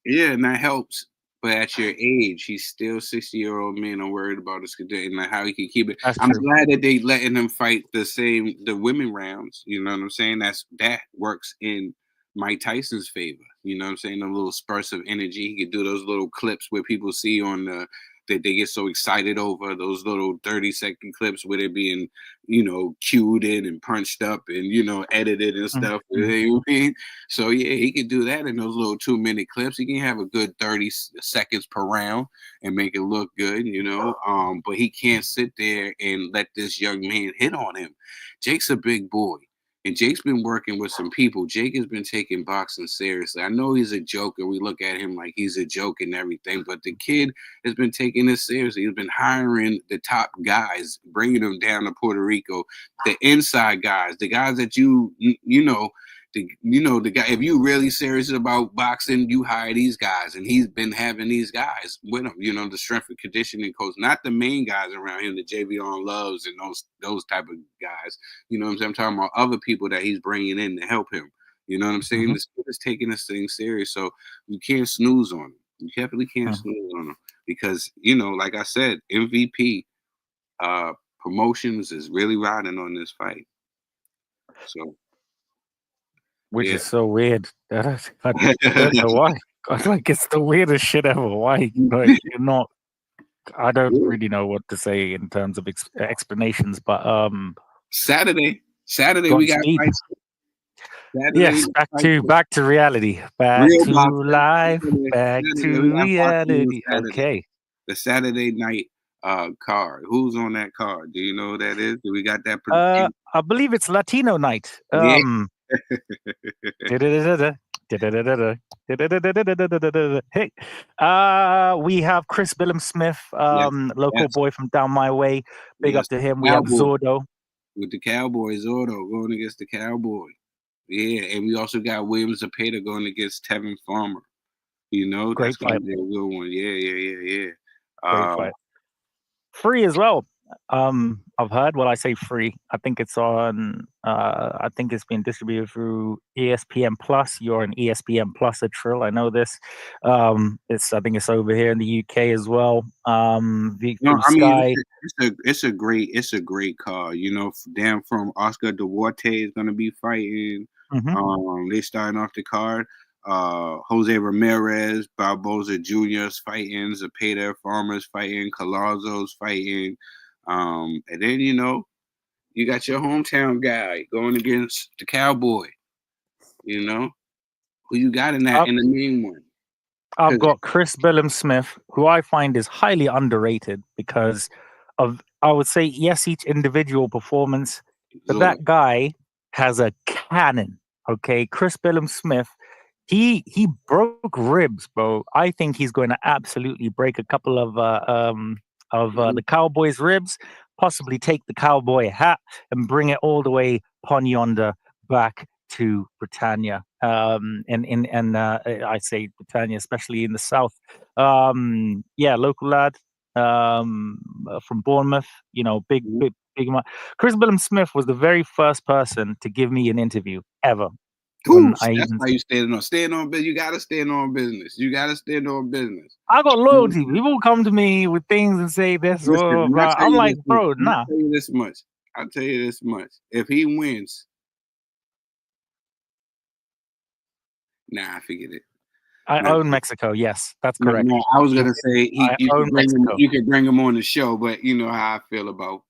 Yeah, and that helps. But at your age, he's still 60-year-old man. I'm worried about his condition and how he can keep it. That's I'm true. glad that they letting him fight the women rounds. You know what I'm saying? That works in Mike Tyson's favor. You know what I'm saying? A little spurts of energy. He could do those little clips where people see on that they get so excited over, those little 30-second clips where they're being, cued in and punched up and, edited and stuff. Mm-hmm. You know what I mean? So yeah, he could do that in those little 2-minute clips. He can have a good 30 seconds per round and make it look good, but he can't sit there and let this young man hit on him. Jake's a big boy. And Jake's been working with some people. Jake has been taking boxing seriously. I know he's a joker. We look at him like he's a joke and everything, but the kid has been taking this seriously. He's been hiring the top guys, bringing them down to Puerto Rico, the inside guys, the guys that the guy. If you really serious about boxing, you hire these guys, and he's been having these guys with him. The strength and conditioning coach, not the main guys around him, the JV Loves and those type of guys. You know what I'm saying? I'm talking about other people that he's bringing in to help him. You know what I'm saying? Mm-hmm. This kid is taking this thing serious, so you can't snooze on him. You definitely can't snooze on him because like I said, MVP promotions is really riding on this fight. So. Which is so weird. I don't know why. It's the weirdest shit ever. Why? Like, you're not. I don't really know what to say in terms of explanations, but Saturday we got fights. Yes, back to reality, back to life, back to reality. Okay, the Saturday night card. Who's on that card? Do you know who that is? Do we got that? I believe it's Latino night. Hey, we have Chris Billum Smith, Yes, local yes, boy from down my way. Big yes. up to him. We have Cowboy Zordo. with the Cowboys, Zordo going against the Cowboy. Yeah, and we also got Williams Zepeda going against Tevin Farmer. You know, Great that's gonna fight. be a good one. Yeah. Great fight. Free as well. I've heard. Well, I say free. I think it's on. I think it's been distributed through ESPN Plus. You're an ESPN Plus at Trill. I know this. It's. I think it's over here in the UK as well. No, Through I mean Sky. it's a great card. You know, down from Oscar Duarte is gonna be fighting. Mhm. They starting off the card. Jose Ramirez, Barboza Jr.'s fighting, Zepeda Farmer's fighting, Colazzo's fighting. And then you know, you got your hometown guy going against the Cowboy. You know, who you got in I've, the main one? I've 'Cause got Chris Billum Smith, who I find is highly underrated because of. I would say yes, each individual performance, but Zordo. that guy has a cannon. Okay, Chris Billum Smith. He broke ribs, bro. I think he's going to absolutely break a couple of the Cowboys' ribs, possibly take the cowboy hat and bring it all the way upon yonder back to Britannia. And I say Britannia, especially in the south. Yeah, local lad from Bournemouth. You know, Mhm. big. Chris Billum Smith was the very first person to give me an interview ever. Ooh, When I that's even why you stand on business. You gotta stand on business. You gotta stand on business. I got loyalty. Mhm. People come to me with things and say this Listen, or and I blah. tell I'm you like, this much. bro, And I nah. tell you this much. I tell you this much. If he wins, nah, forget it. I No, own Mexico. Yes, that's no, correct. no. I was You gonna could, say I you own could bring him. Mexico. You could bring him on the show, but you know how I feel about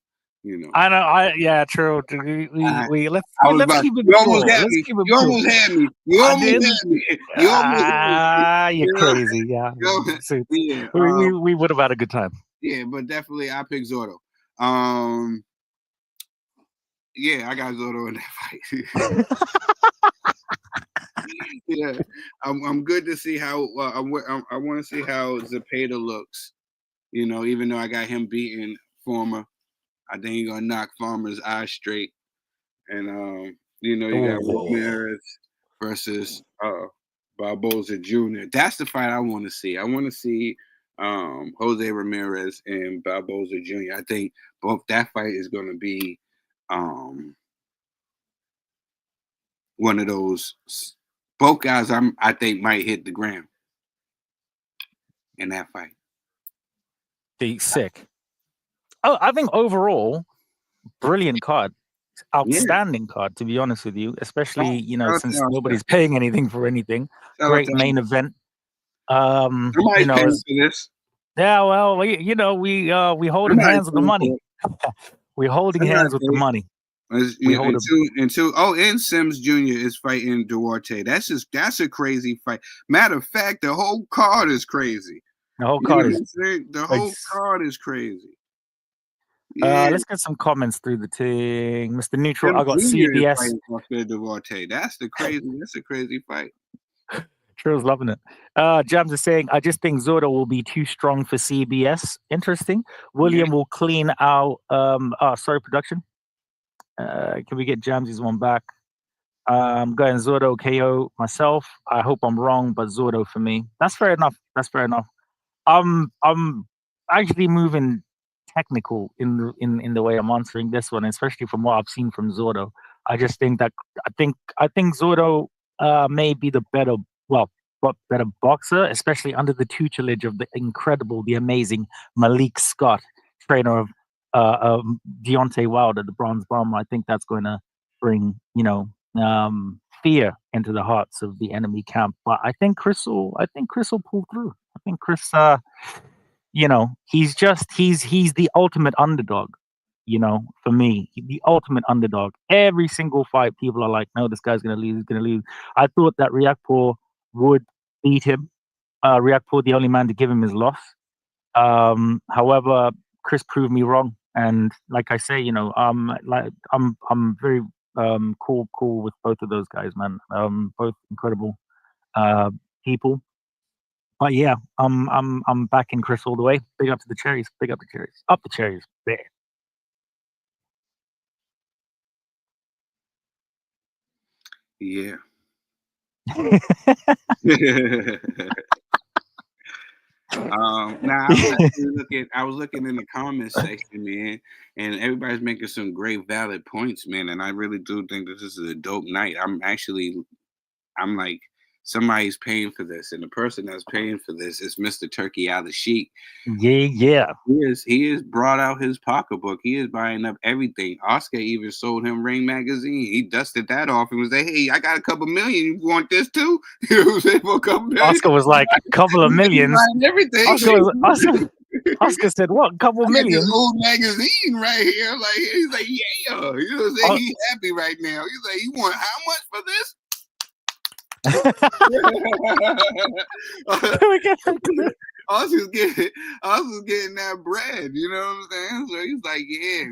you know. I know. Yeah, true. We I was let's about. keep it You almost pure. had Let's me. keep it You pure. almost had me. You I almost did. had me. You almost had me. You're You know? crazy. Yeah. So Yeah. we would have had a good time. Yeah, but definitely I pick Zordo. Um, yeah, I got Zordo in that fight. Yeah, I'm good to see how I want to see how Zepeda looks. You know, even though I got him beating Farmer, I think he's gonna knock Farmer's eyes straight. And you know, you got Oh, Ramirez versus Barboza Jr. That's the fight I want to see. I want to see Jose Ramirez and Barboza Jr. I think both that fight is gonna be um one of those. Both guys, I think might hit the ground in that fight. be sick. Oh, I think overall, brilliant card. Yeah, Outstanding card, to be honest with you, especially shout out to since Oscar. nobody's paying anything for anything. Shout out Great to main Oscar. event. Somebody's paying for this. Yeah, well, we holding Somebody's hands with the paying money. for it. We're holding Somebody hands with the paid. money. We hold them. And Sims Jr. is fighting Duarte. That's a crazy fight. Matter of fact, the whole card is crazy. The whole You know card what is. I'm saying? The whole card is crazy. Yeah, Let's get some comments through the thing, Mr. Neutral. Sims I got Jr. is CBS. fighting Oscar Duarte. That's a crazy fight. Trill's loving it. Jams is saying, I just think Zordo will be too strong for CBS. Interesting. Yeah. William will clean out. Sorry, production. Can we get Jamsy's one back? Going Zordo KO myself. I hope I'm wrong, but Zordo for me. That's fair enough. I'm actually moving technical in the way I'm answering this one, especially from what I've seen from Zordo. I just think that I think Zordo may be the better better boxer, especially under the tutelage of the incredible, the amazing Malik Scott, trainer of Deontay Wilder, the Bronze Bomber. I think that's going to bring fear into the hearts of the enemy camp. But I think Chris will pull through. I think Chris, he's the ultimate underdog. For me, the ultimate underdog. Every single fight, people are like, "No, this guy's gonna lose. He's gonna lose." I thought that Riakpo would beat him. Riakpo, the only man to give him his loss. However, Chris proved me wrong, and like I say, I'm very cool with both of those guys, man. Both incredible. people. But yeah, I'm backing Chris all the way. Big up to the cherries. Big up the cherries. Up the cherries. There. Yeah. Now I was looking in the comments section, man, and everybody's making some great valid points, man. And I really do think that this is a dope night. I'm like, somebody's paying for this, and the person that's paying for this is Mr. Turkey Out of Sheik. Yeah. He is brought out his pocketbook. He is buying up everything. Oscar even sold him Ring magazine. He dusted that off and was like, "Hey, I got a couple million. You want this too?" You know what I'm saying? For a couple million. Oscar was like, "A couple of millions." Everything. Oscar said, "What? Couple million?" This old magazine right here. Like he's like, "Yeah." You know what I'm saying? He's happy right now. He's like, "You want how much for this?" Oscar's getting that bread, you know what I'm saying? So he's like, yeah,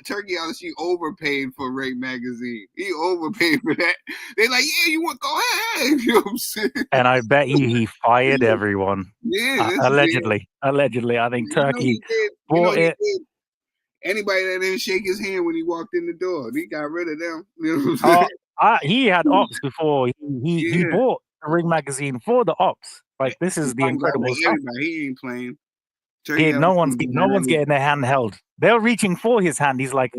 Turkey Out of Sheik overpaid for Ring magazine. He overpaid for that. They're like, yeah, you want go ahead. You know what I'm saying? And I bet he fired everyone. Yeah, allegedly. I think Turkey bought it. Anybody that didn't shake his hand when he walked in the door, he got rid of them. You know what I'm saying? He had ops before. He bought the Ring magazine for the ops. Like, this is the incredible stuff. He ain't playing. No one's getting their hand held. They're reaching for his hand. He's like,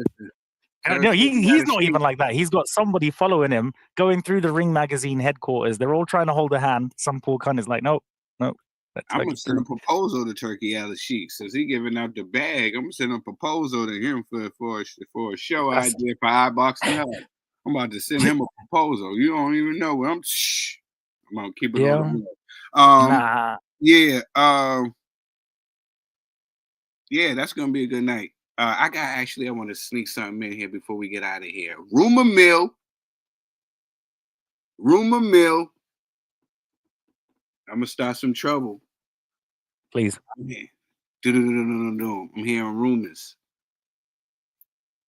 no, he's not even like that. He's got somebody following him, going through the Ring magazine headquarters. They're all trying to hold a hand. Some poor cunt is like, nope. I'm gonna send a proposal to Turkey Out of Sheik. Since he giving out the bag, I'm gonna send a proposal to him for a show idea for iBoxingHub. I'm about to send him a proposal. You don't even know what I'm gonna keep it on the Yeah, that's gonna be a good night. I want to sneak something in here before we get out of here. Rumor mill. I'm gonna start some trouble. Please. I'm hearing rumors.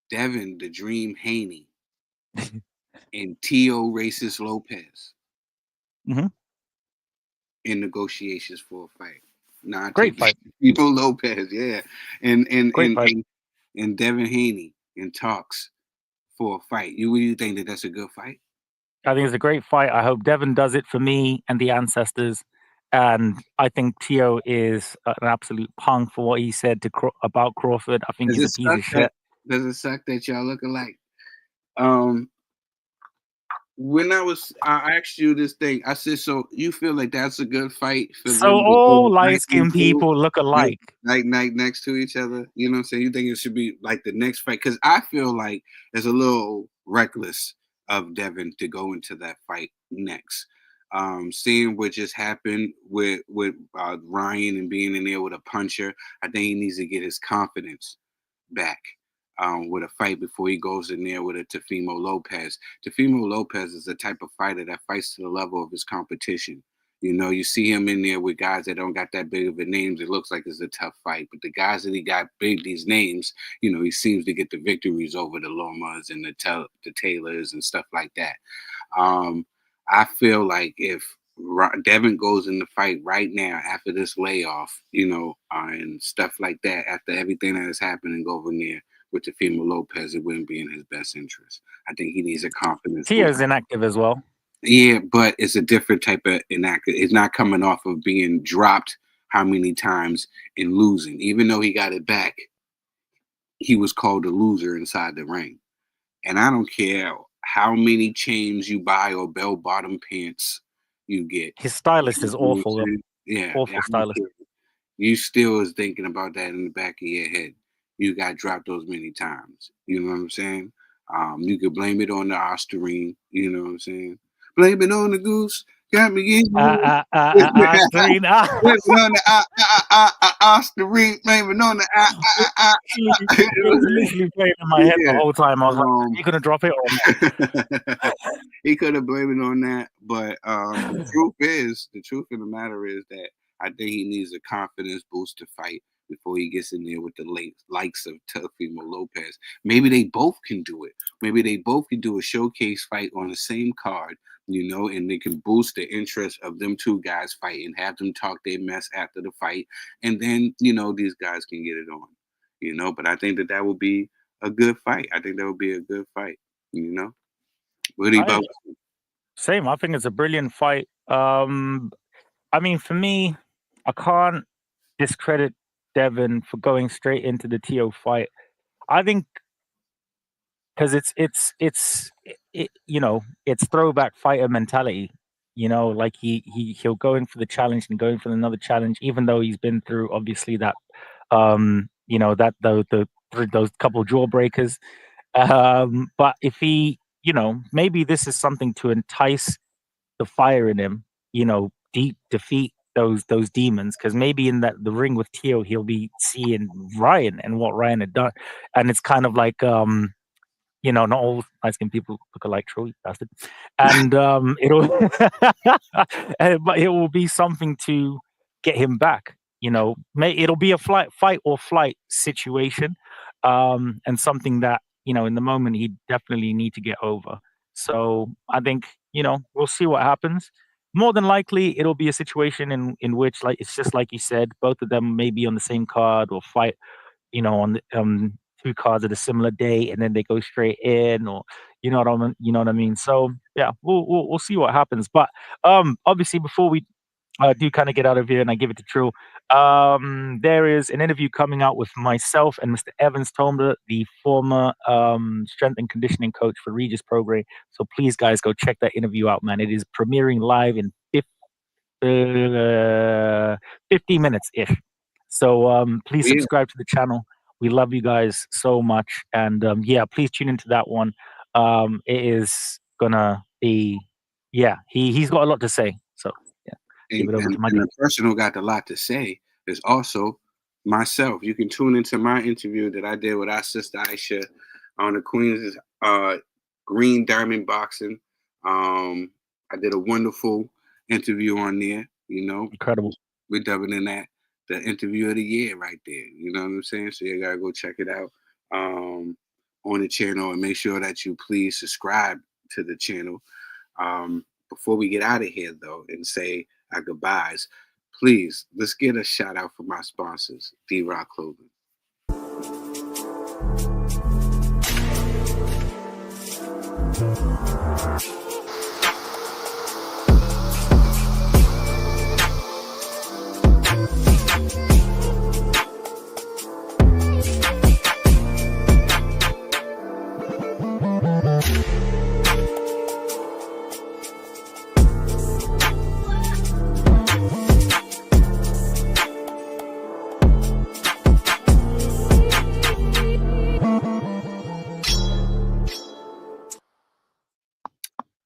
Devin the Dream Haney and Tio Racist Lopez in negotiations for a fight. Great fight. Tio Lopez, yeah, and Devin Haney in talks for a fight. Do you think that that's a good fight? I think it's a great fight. I hope Devin does it for me and the ancestors. And I think Tio is an absolute punk for what he said about Crawford. I think he's a piece of shit. Does it suck that y'all look alike? When I asked you this thing, I said, so you feel like that's a good fight? So all light-skinned people look alike. Like next to each other. You know what I'm saying? You think it should be like the next fight? Because I feel like it's a little reckless of Devin to go into that fight next. Seeing what just happened with Ryan and being in there with a puncher, I think he needs to get his confidence back with a fight before he goes in there with a Teofimo Lopez. Teofimo Lopez is the type of fighter that fights to the level of his competition. You know, you see him in there with guys that don't got that big of a names. It looks like it's a tough fight. But the guys that he got big, these names, you know, he seems to get the victories over the Lomas and the Taylors and stuff like that. I feel like if Devin goes in the fight right now after this layoff, you know, and stuff like that, after everything that has happened and go over there with Teofimo Lopez, it wouldn't be in his best interest. I think he needs a confidence. Tio's inactive as well. Yeah, but it's a different type of inactive. It's not coming off of being dropped how many times and losing. Even though he got it back, he was called a loser inside the ring. And I don't care how many chains you buy or bell-bottom pants you get. His stylist is awful. Yeah, awful stylist. You still is thinking about that in the back of your head. You got dropped those many times. You know what I'm saying? You could blame it on the Ostarine. You know what I'm saying? Blame it on the goose. Got me in. Ostarine. Blame it on the Ostarine. Blame it on the It was literally playing in my head the whole time. I was like, you gonna drop it or not? He could have blamed it on that, but the truth of the matter is that I think he needs a confidence boost to fight before he gets in there with the likes of Teofimo Lopez. Maybe they both can do it. Maybe they both can do a showcase fight on the same card, you know, and they can boost the interest of them two guys fighting, have them talk their mess after the fight, and then, you know, these guys can get it on, you know. But I think that would be a good fight. I think that would be a good fight, you know. What do you about? Same. I think it's a brilliant fight. I mean, for me, I can't discredit Devin for going straight into the TO fight. I think because you know, it's throwback fighter mentality. You know, like he'll go in for the challenge and go in for another challenge, even though he's been through obviously that you know, that those couple jawbreakers. But if he, you know, maybe this is something to entice the fire in him, you know, defeat those demons, because maybe in the ring with Tio he'll be seeing Ryan and what Ryan had done, and it's kind of like you know, not all light-skinned people look alike, Trill, you bastard. And it'll but it will be something to get him back. You know, it'll be a fight or flight situation, and something that, you know, in the moment he definitely need to get over. So I think, you know, we'll see what happens. More than likely, it'll be a situation in which, like, it's just like you said, both of them may be on the same card or fight, you know, on the, two cards at a similar day, and then they go straight in, or you know what I mean. You know what I mean. So yeah, we'll see what happens. But obviously, before we do kind of get out of here and I give it to Trill, there is an interview coming out with myself and Mr. Evans Tomler, the former strength and conditioning coach for Regis program. So please, guys, go check that interview out, man. It is premiering live in 50 minutes ish. So please subscribe to the channel. We love you guys so much, and yeah, please tune into that one. It is gonna be, yeah, he's got a lot to say. So yeah, and the person who got a lot to say is also myself. You can tune into my interview that I did with our sister Aisha on the Queen's Green Diamond Boxing. I did a wonderful interview on there. You know, incredible. We're dubbing in that the interview of the year right there. You know what I'm saying? So you gotta go check it out on the channel, and make sure that you please subscribe to the channel. Before we get out of here though and say our goodbyes, please let's get a shout out for my sponsors, D-Rock Clothing.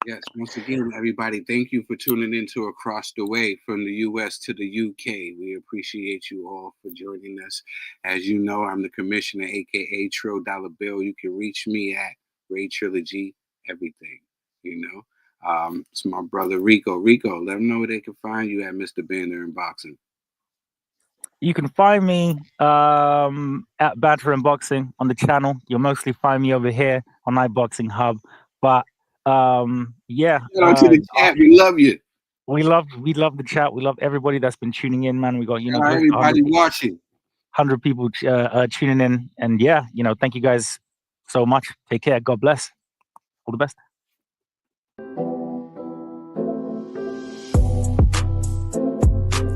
Yes, once again, everybody, thank you for tuning in to Across the Way from the U.S. to the U.K. We appreciate you all for joining us. As you know, I'm the commissioner, a.k.a. Trill Dollar Bill. You can reach me at Ray Trilogy, everything, you know. It's my brother, Ricco. Ricco, let them know where they can find you at Mr. BanterNBoxing. You can find me at BanterNBoxing on the channel. You'll mostly find me over here on iBoxingHub. But yeah, to the chat. We love you. We love the chat. We love everybody that's been tuning in, man. We got, you know, everybody watching, 100 people tuning in, and yeah, you know, thank you guys so much. Take care. God bless. All the best.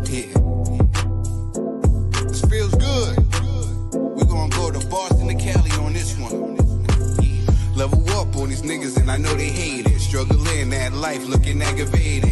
Yeah, this feels good. We're gonna go to Boston and Cali on this one. Level up on these niggas and I know they hate it. Struggling that life looking aggravated.